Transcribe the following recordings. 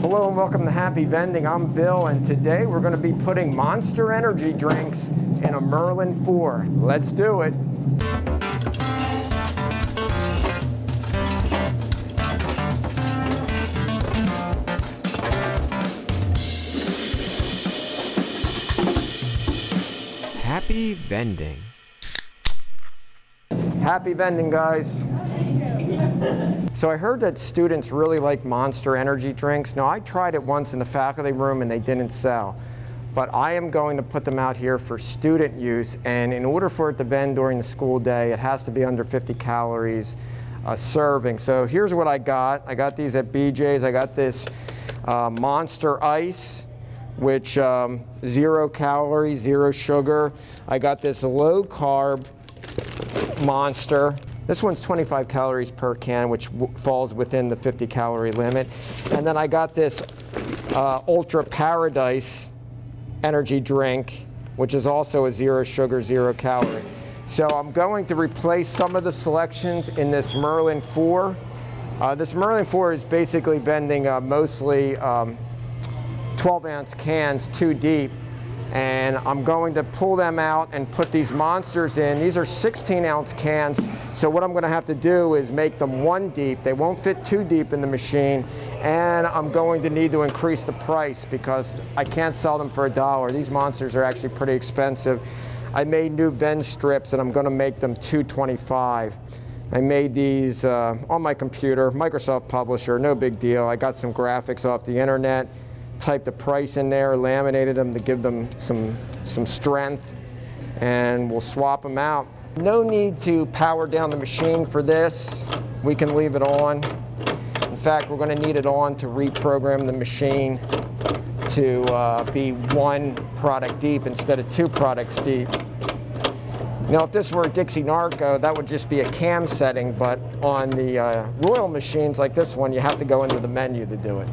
Hello and welcome to Happy Vending. I'm Bill, and today we're going to be putting Monster energy drinks in a Merlin IV. Let's do it. Happy Vending. Happy Vending, guys. So I heard that students really like Monster energy drinks. Now, I tried it once in the faculty room and they didn't sell. But I am going to put them out here for student use, and in order for it to vend during the school day, it has to be under 50 calories a serving. So here's what I got. I got these at BJ's. I got this Monster Ice, which 0 calories, 0 sugar. I got this low carb Monster. This one's 25 calories per can, which falls within the 50 calorie limit. And then I got this Ultra Paradise energy drink, which is also a 0 sugar, 0 calorie. So I'm going to replace some of the selections in this Merlin IV. This Merlin IV is basically vending mostly 12-ounce cans 2 deep. And I'm going to pull them out and put these Monsters in. These are 16-ounce cans, so what I'm going to have to do is make them 1 deep. They won't fit 2 deep in the machine, and I'm going to need to increase the price because I can't sell them for $1. These Monsters are actually pretty expensive. I made new Vend strips, and I'm going to make them $2.25. I made these on my computer, Microsoft Publisher, no big deal. I got some graphics off the internet. Typed the price in there, laminated them to give them some strength, and we'll swap them out. No need to power down the machine for this. We can leave it on. In fact, we're going to need it on to reprogram the machine to be 1 product deep instead of 2 products deep. Now, if this were a Dixie Narco, that would just be a cam setting, but on the Royal machines like this one, you have to go into the menu to do it.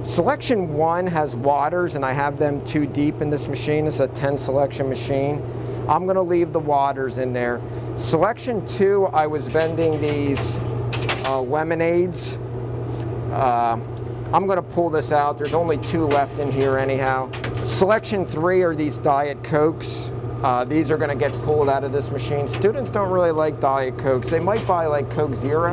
Selection 1 has waters, and I have them 2 deep in this machine. It's a 10 selection machine. I'm going to leave the waters in there. Selection 2, I was vending these lemonades. I'm going to pull this out. There's only 2 left in here anyhow. Selection 3 are these Diet Cokes. These are going to get pulled out of this machine. Students don't really like Diet Cokes. They might buy like Coke Zero,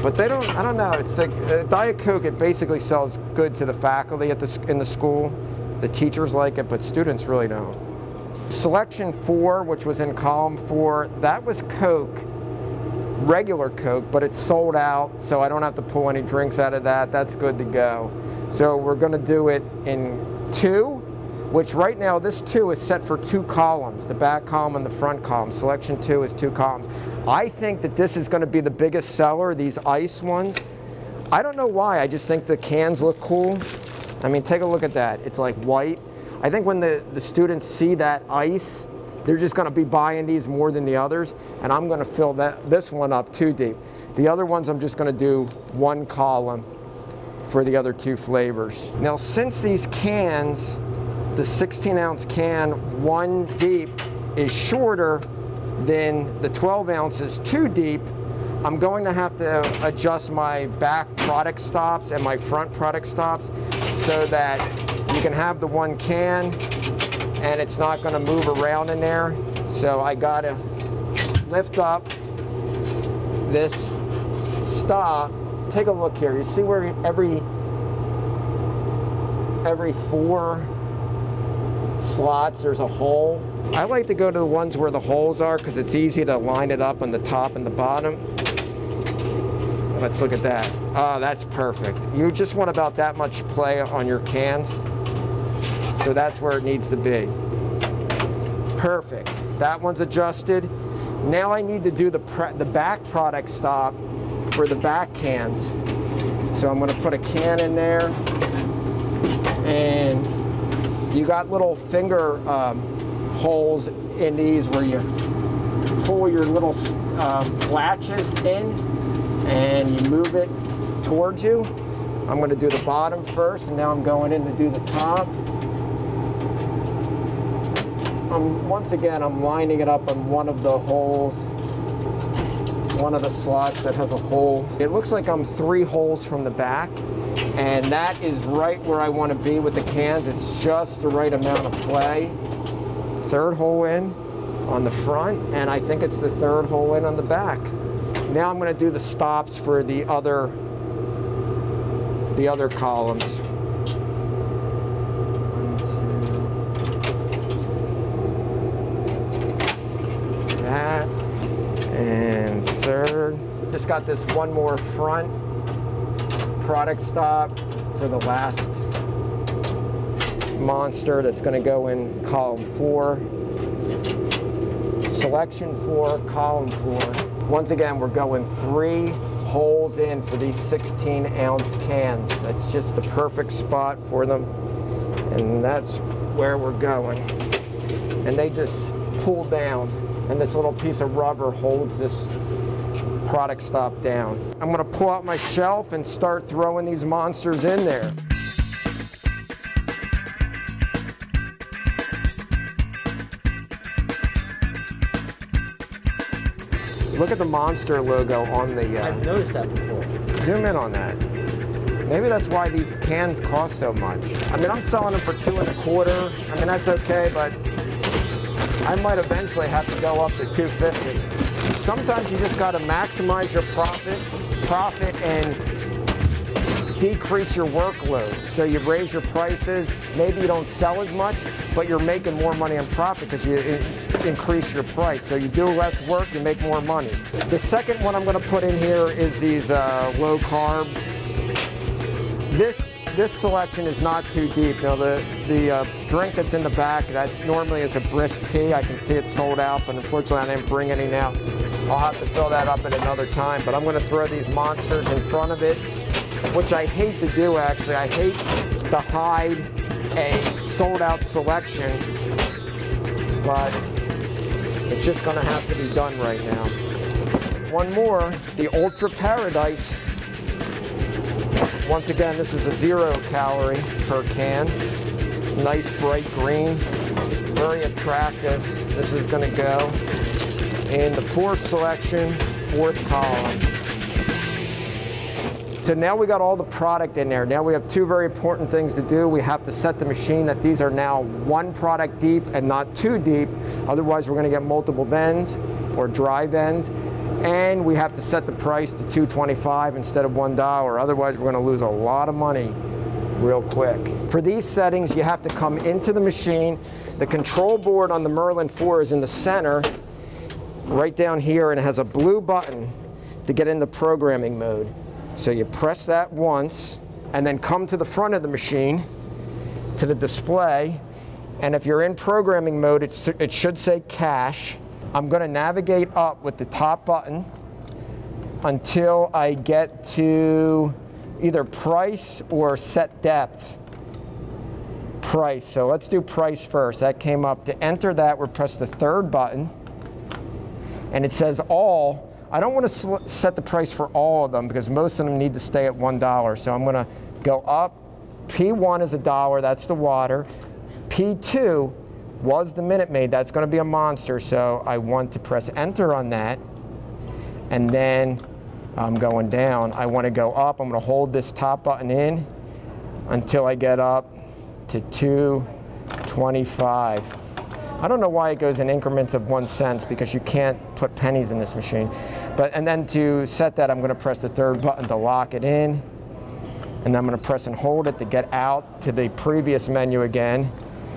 but they don't, I don't know, it's like Diet Coke, it basically sells good to the faculty in the school. The teachers like it, but students really don't. Selection 4, which was in column 4, that was Coke, regular Coke, but it's sold out, so I don't have to pull any drinks out of that. That's good to go. So we're going to do it in 2, which right now this 2 is set for 2 columns, the back column and the front column. Selection 2 is 2 columns. I think that this is going to be the biggest seller, these ice ones. I don't know why, I just think the cans look cool. I mean, take a look at that. It's like white. I think when the students see that ice, they're just going to be buying these more than the others, and I'm going to fill this one up 2 deep. The other ones I'm just going to do 1 column for the other 2 flavors. Now, since these cans, the 16-ounce can 1 deep is shorter than the 12 ounces 2 deep, I'm going to have to adjust my back product stops and my front product stops so that you can have the 1 can and it's not going to move around in there. So I got to lift up this stop. Take a look here. You see where every 4 slots there's a hole? I like to go to the ones where the holes are because it's easy to line it up on the top and the bottom. Let's look at that. Oh, that's perfect. You just want about that much play on your cans. So that's where it needs to be. Perfect. That one's adjusted. Now I need to do the back product stop for the back cans. So I'm going to put a can in there, and you got little finger holes in these where you pull your little latches in and you move it towards you. I'm going to do the bottom first, and now I'm going in to do the top. Once again, I'm lining it up on one of the holes, one of the slots that has a hole. It looks like I'm 3 holes from the back, And that is right where I want to be with the cans. It's just the right amount of play. Third hole in on the front, and I think it's the third hole in on the back. Now I'm going to do the stops for the other columns. That, and third. Just got this one more front product stop for the last monster that's going to go in column 4. Selection 4, column 4. Once again, we're going 3 holes in for these 16-ounce cans. That's just the perfect spot for them, and that's where we're going. And they just pull down, and this little piece of rubber holds this product stop down. I'm going to pull out my shelf and start throwing these monsters in there. Look at the Monster logo on the... I've noticed that before. Zoom in on that. Maybe that's why these cans cost so much. I mean, I'm selling them for $2 1/4. I mean, that's okay, but I might eventually have to go up to $2.50. Sometimes you just got to maximize your profit and decrease your workload. So you raise your prices. Maybe you don't sell as much, but you're making more money on profit because you increase your price. So you do less work, you make more money. The second one I'm going to put in here is these low carbs. This selection is not too deep. Now the drink that's in the back, that normally is a brisk tea. I can see it's sold out, but unfortunately I didn't bring any now. I'll have to fill that up at another time. But I'm going to throw these monsters in front of it, which I hate to do actually. I hate to hide a sold out selection, but it's just going to have to be done right now. One more, the Ultra Paradise. Once again, this is a 0 calorie per can. Nice bright green, very attractive. This is going to go in the 4th selection, 4th column. So now we got all the product in there. Now we have 2 very important things to do. We have to set the machine that these are now 1 product deep and not 2 deep. Otherwise, we're going to get multiple vends or dry vends. And we have to set the price to $2.25 instead of $1. Otherwise, we're going to lose a lot of money real quick. For these settings, you have to come into the machine. The control board on the Merlin IV is in the center, right down here, and it has a blue button to get into programming mode. So you press that once, and then come to the front of the machine, to the display, and if you're in programming mode, it should say cash. I'm going to navigate up with the top button until I get to either price or set depth. Price. So let's do price first. That came up. To enter that, we'll press the 3rd button, and it says all. I don't want to set the price for all of them because most of them need to stay at $1. So I'm going to go up. P1 is $1. That's the water. P2 was the Minute Maid. That's going to be a monster, so I want to press enter on that. And then I'm going down. I want to go up. I'm going to hold this top button in until I get up to $2.25. I don't know why it goes in increments of 1 cent because you can't put pennies in this machine. And then to set that, I'm going to press the 3rd button to lock it in. And then I'm going to press and hold it to get out to the previous menu again.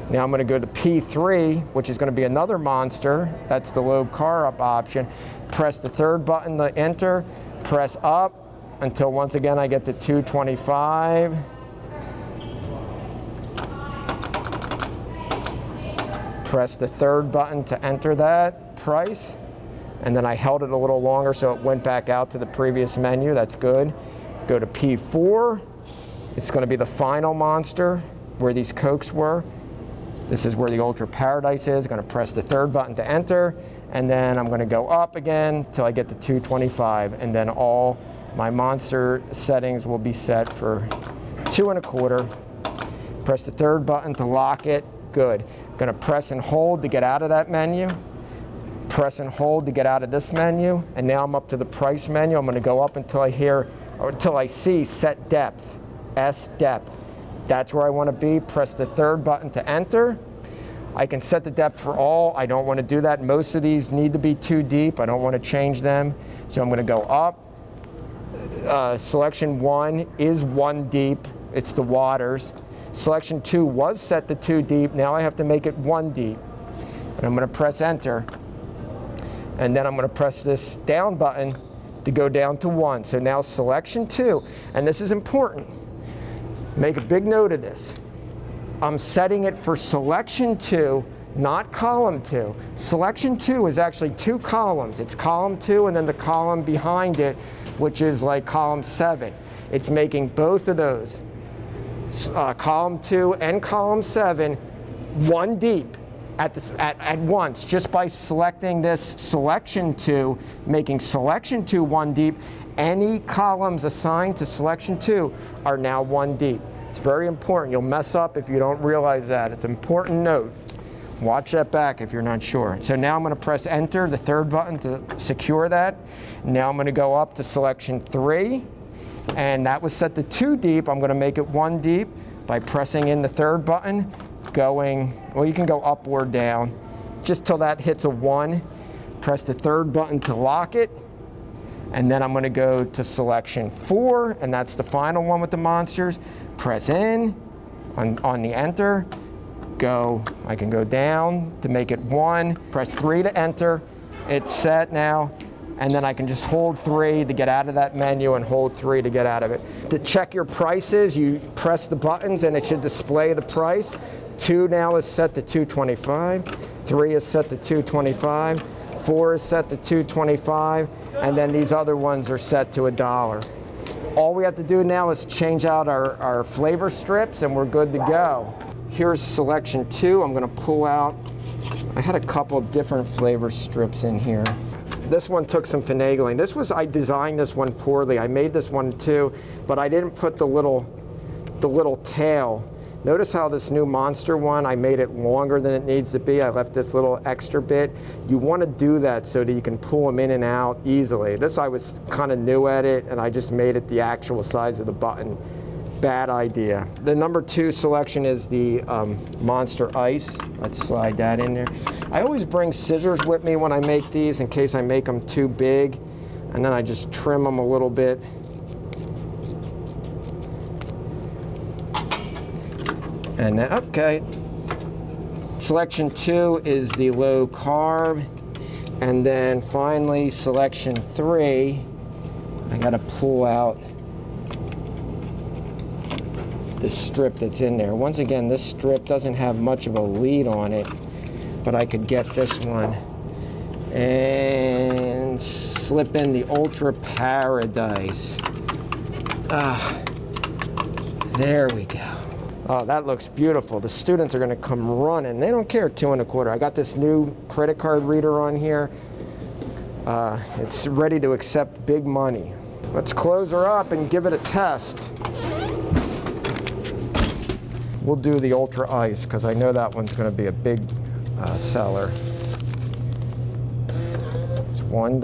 Now I'm going to go to P3, which is going to be another monster. That's the low carb option. Press the 3rd button to enter. Press up until once again I get to $2.25. Press the 3rd button to enter that price. And then I held it a little longer so it went back out to the previous menu. That's good. Go to P4. It's going to be the final monster where these Cokes were. This is where the Ultra Paradise is. Going to press the 3rd button to enter, and then I'm going to go up again till I get to $2.25, and then all my monster settings will be set for $2 1/4. Press the 3rd button to lock it. Good. Going to press and hold to get out of that menu. Press and hold to get out of this menu, and now I'm up to the price menu. I'm going to go up until I see set depth. S depth. That's where I want to be. Press the third button to enter. I can set the depth for all. I don't want to do that. Most of these need to be 2 deep. I don't want to change them. So I'm going to go up. Selection 1 is 1 deep. It's the waters. Selection 2 was set to 2 deep. Now I have to make it 1 deep. And I'm going to press enter. And then I'm going to press this down button to go down to 1. So now selection 2, and this is important. Make a big note of this. I'm setting it for selection 2, not column 2. Selection 2 is actually 2 columns. It's column 2 and then the column behind it, which is like column 7. It's making both of those, column 2 and column 7, 1 deep at once, just by selecting this selection 2, making selection 2 1 deep. Any columns assigned to selection 2 are now 1 deep. It's very important. You'll mess up if you don't realize that. It's an important note. Watch that back if you're not sure. So now I'm going to press enter, the third button, to secure that. Now I'm going to go up to selection 3, and that was set to 2 deep. I'm going to make it 1 deep by pressing in the third button, going, well, you can go up or down, just till that hits a 1. Press the third button to lock it, and then I'm going to go to selection 4, and that's the final one with the monsters. Press in on the enter. Go, I can go down to make it 1, press 3 to enter. It's set now, and then I can just hold 3 to get out of that menu and hold 3 to get out of it. To check your prices, you press the buttons and it should display the price. 2 now is set to $2.25, 3 is set to $2.25, 4 is set to $2.25, and then these other ones are set to $1. All we have to do now is change out our flavor strips and we're good to go. Here's selection 2. I'm going to pull out, I had a couple different flavor strips in here. This one took some finagling. I designed this one poorly. I made this one too, but I didn't put the little tail. Notice how this new monster one, I made it longer than it needs to be. I left this little extra bit. You want to do that so that you can pull them in and out easily. This, I was kind of new at it, and I just made it the actual size of the button. Bad idea. The number 2 selection is the Monster Ice. Let's slide that in there. I always bring scissors with me when I make these in case I make them too big, and then I just trim them a little bit. And then, okay. Selection 2 is the low carb, and then finally selection 3, I gotta pull out the strip that's in there. Once again, this strip doesn't have much of a lead on it, but I could get this one and slip in the Ultra Paradise. There we go. Oh, that looks beautiful. The students are going to come running. They don't care 2 1/4. I got this new credit card reader on here. It's ready to accept big money. Let's close her up and give it a test. We'll do the Ultra Ice because I know that one's going to be a big seller. It's $1,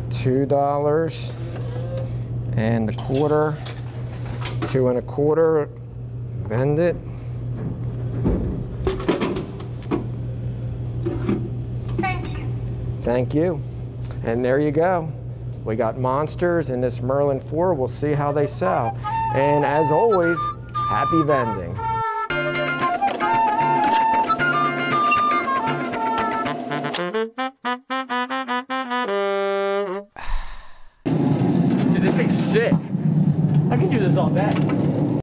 $2, and the quarter, 2 1/4. Vend it. Thank you. Thank you. And there you go. We got monsters in this Merlin 4. We'll see how they sell. And as always, happy vending. Dude, this thing's sick. I can do this all day.